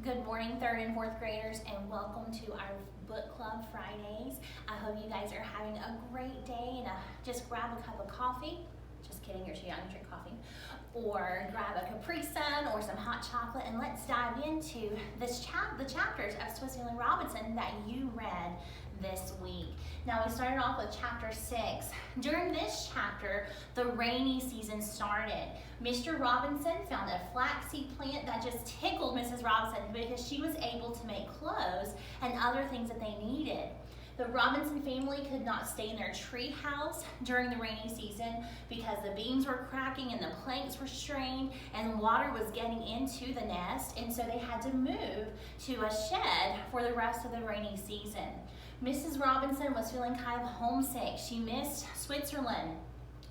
Good morning, third and fourth graders, and welcome to our book club Fridays. I hope you guys are having a great day, and just grab a cup of coffee. Just kidding, you're too young to drink coffee. Or grab a Capri Sun or some hot chocolate, and let's dive into the chapters of Switzerland Robinson that you read this week. Now we started off with chapter 6. During this chapter, the rainy season started. Mr. Robinson found a flaxseed plant that just tickled Mrs. Robinson because she was able to make clothes and other things that they needed. The Robinson family could not stay in their tree house during the rainy season because the beams were cracking and the planks were strained and water was getting into the nest, and so they had to move to a shed for the rest of the rainy season. Mrs. Robinson was feeling kind of homesick. She missed Switzerland.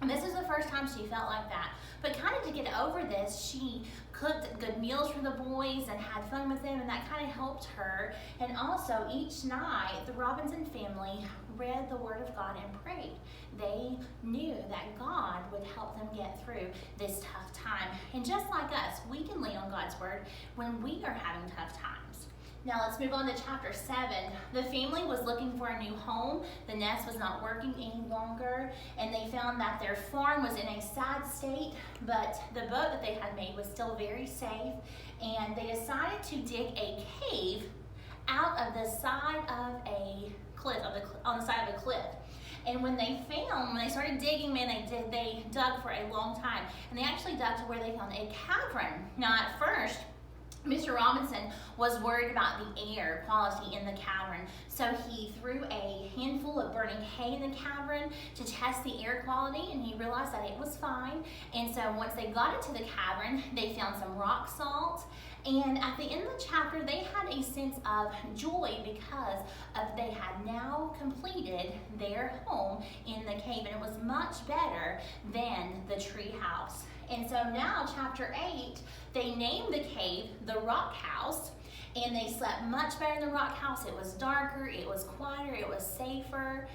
And this is the first time she felt like that. But kind of to get over this, she cooked good meals for the boys and had fun with them, and that kind of helped her. And also, each night, the Robinson family read the Word of God and prayed. They knew that God would help them get through this tough time. And just like us, we can lean on God's Word when we are having tough times. Now let's move on to chapter 7. The family was looking for a new home. The nest was not working any longer, and they found that their farm was in a sad state, but the boat that they had made was still very safe, and they decided to dig a cave out of the side of a cliff, on the side of a cliff. And when they started digging, they dug for a long time, and they actually dug to where they found a cavern. Now at first, Mr. Robinson was worried about the air quality in the cavern, so he threw a handful of burning hay in the cavern to test the air quality, and he realized that it was fine. And so once they got into the cavern, they found some rock salt, and at the end of the chapter, they had a sense of joy because they had now completed their home in the cave, and it was much better than the tree house. And so now, chapter 8, they named the cave the Rock House, and they slept much better in the Rock House. It was darker, it was quieter, it was safer,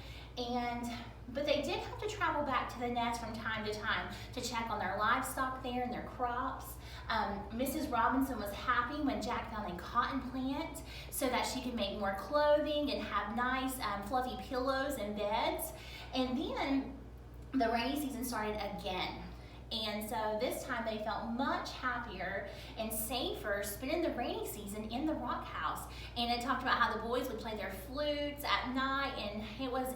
but they did have to travel back to the nest from time to time to check on their livestock there and their crops. Mrs. Robinson was happy when Jack found a cotton plant so that she could make more clothing and have nice fluffy pillows and beds. And then the rainy season started again. And so this time they felt much happier and safer spending the rainy season in the Rock House. And it talked about how the boys would play their flutes at night, and it was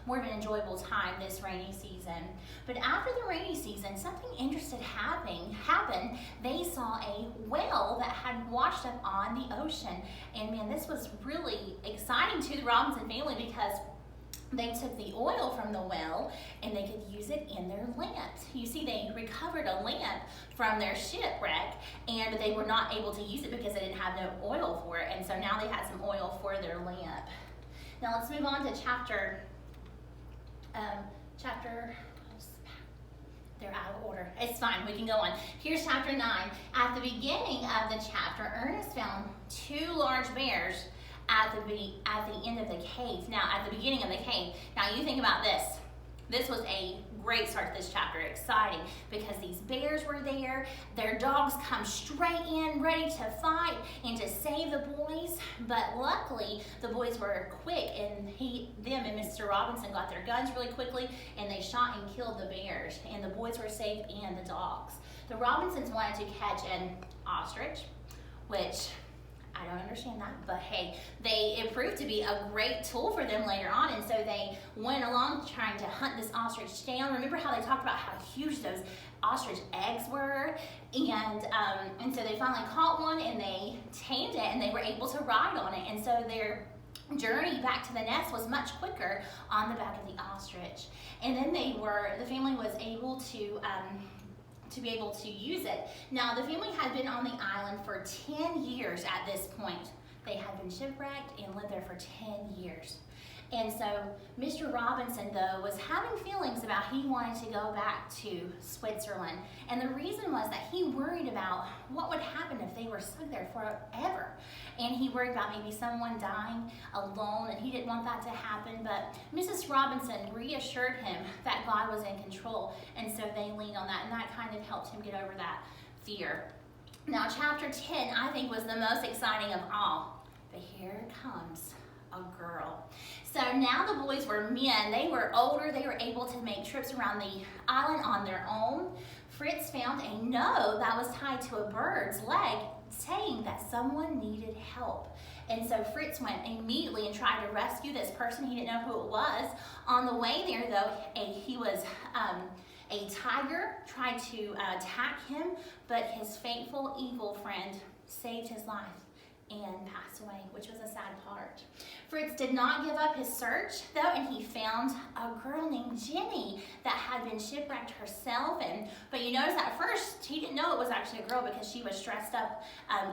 more of an enjoyable time this rainy season. But after the rainy season, something interesting happened. They saw a whale that had washed up on the ocean. And man, this was really exciting to the Robinson family because they took the oil from the well and they could use it in their lamps. You see, they recovered a lamp from their shipwreck, and they were not able to use it because they didn't have no oil for it. And so now they had some oil for their lamp. Now let's move on to chapter, they're out of order. It's fine, we can go on. Here's chapter 9. At the beginning of the chapter, Ernest found 2 large bears at the end of the cave. Now, at the beginning of the cave. Now, you think about this. This was a great start to this chapter. Exciting, because these bears were there. Their dogs come straight in, ready to fight and to save the boys. But luckily, the boys were quick, and them and Mr. Robinson got their guns really quickly, and they shot and killed the bears. And the boys were safe, and the dogs. The Robinsons wanted to catch an ostrich, which I don't understand that, but hey, it proved to be a great tool for them later on, and so they went along trying to hunt this ostrich down. Remember how they talked about how huge those ostrich eggs were? And so they finally caught one, and they tamed it, and they were able to ride on it, and so their journey back to the nest was much quicker on the back of the ostrich. And then the family was able to be able to use it. Now, the family had been on the island for 10 years at this point. They had been shipwrecked and lived there for 10 years. And so Mr. Robinson, though, was having feelings about he wanted to go back to Switzerland. And the reason was that he worried about what would happen if they were stuck there forever. And he worried about maybe someone dying alone, and he didn't want that to happen. But Mrs. Robinson reassured him that God was in control, and so they leaned on that, and that kind of helped him get over that fear. Now, chapter 10, I think, was the most exciting of all. But here comes a girl. So now the boys were men. They were older. They were able to make trips around the island on their own. Fritz found a note that was tied to a bird's leg saying that someone needed help. And so Fritz went immediately and tried to rescue this person. He didn't know who it was. On the way there, though, a tiger tried to attack him, but his faithful eagle friend saved his life and passed away, which was a sad part. Fritz did not give up his search, though, and he found a girl named Jenny that had been shipwrecked herself. But you notice at first, he didn't know it was actually a girl because she was dressed up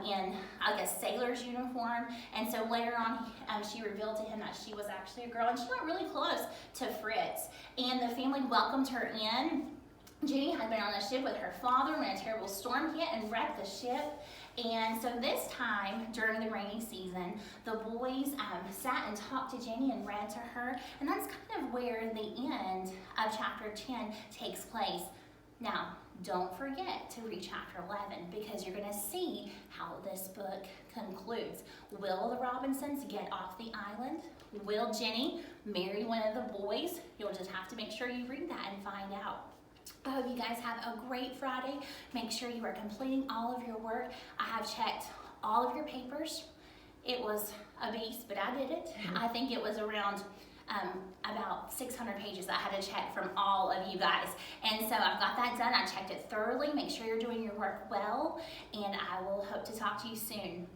in, I guess, sailor's uniform. And so later on, she revealed to him that she was actually a girl, and she got really close to Fritz. And the family welcomed her in. Jenny had been on the ship with her father when a terrible storm hit and wrecked the ship. And so this time, during the rainy season, the boys sat and talked to Jenny and read to her. And that's kind of where the end of chapter 10 takes place. Now, don't forget to read chapter 11 because you're going to see how this book concludes. Will the Robinsons get off the island? Will Jenny marry one of the boys? You'll just have to make sure you read that and find out. I hope you guys have a great Friday. Make sure you are completing all of your work. I have checked all of your papers. It was a beast, but I did it. I think it was around about 600 pages I had to check from all of you guys. And so I've got that done. I checked it thoroughly. Make sure you're doing your work well, and I will hope to talk to you soon.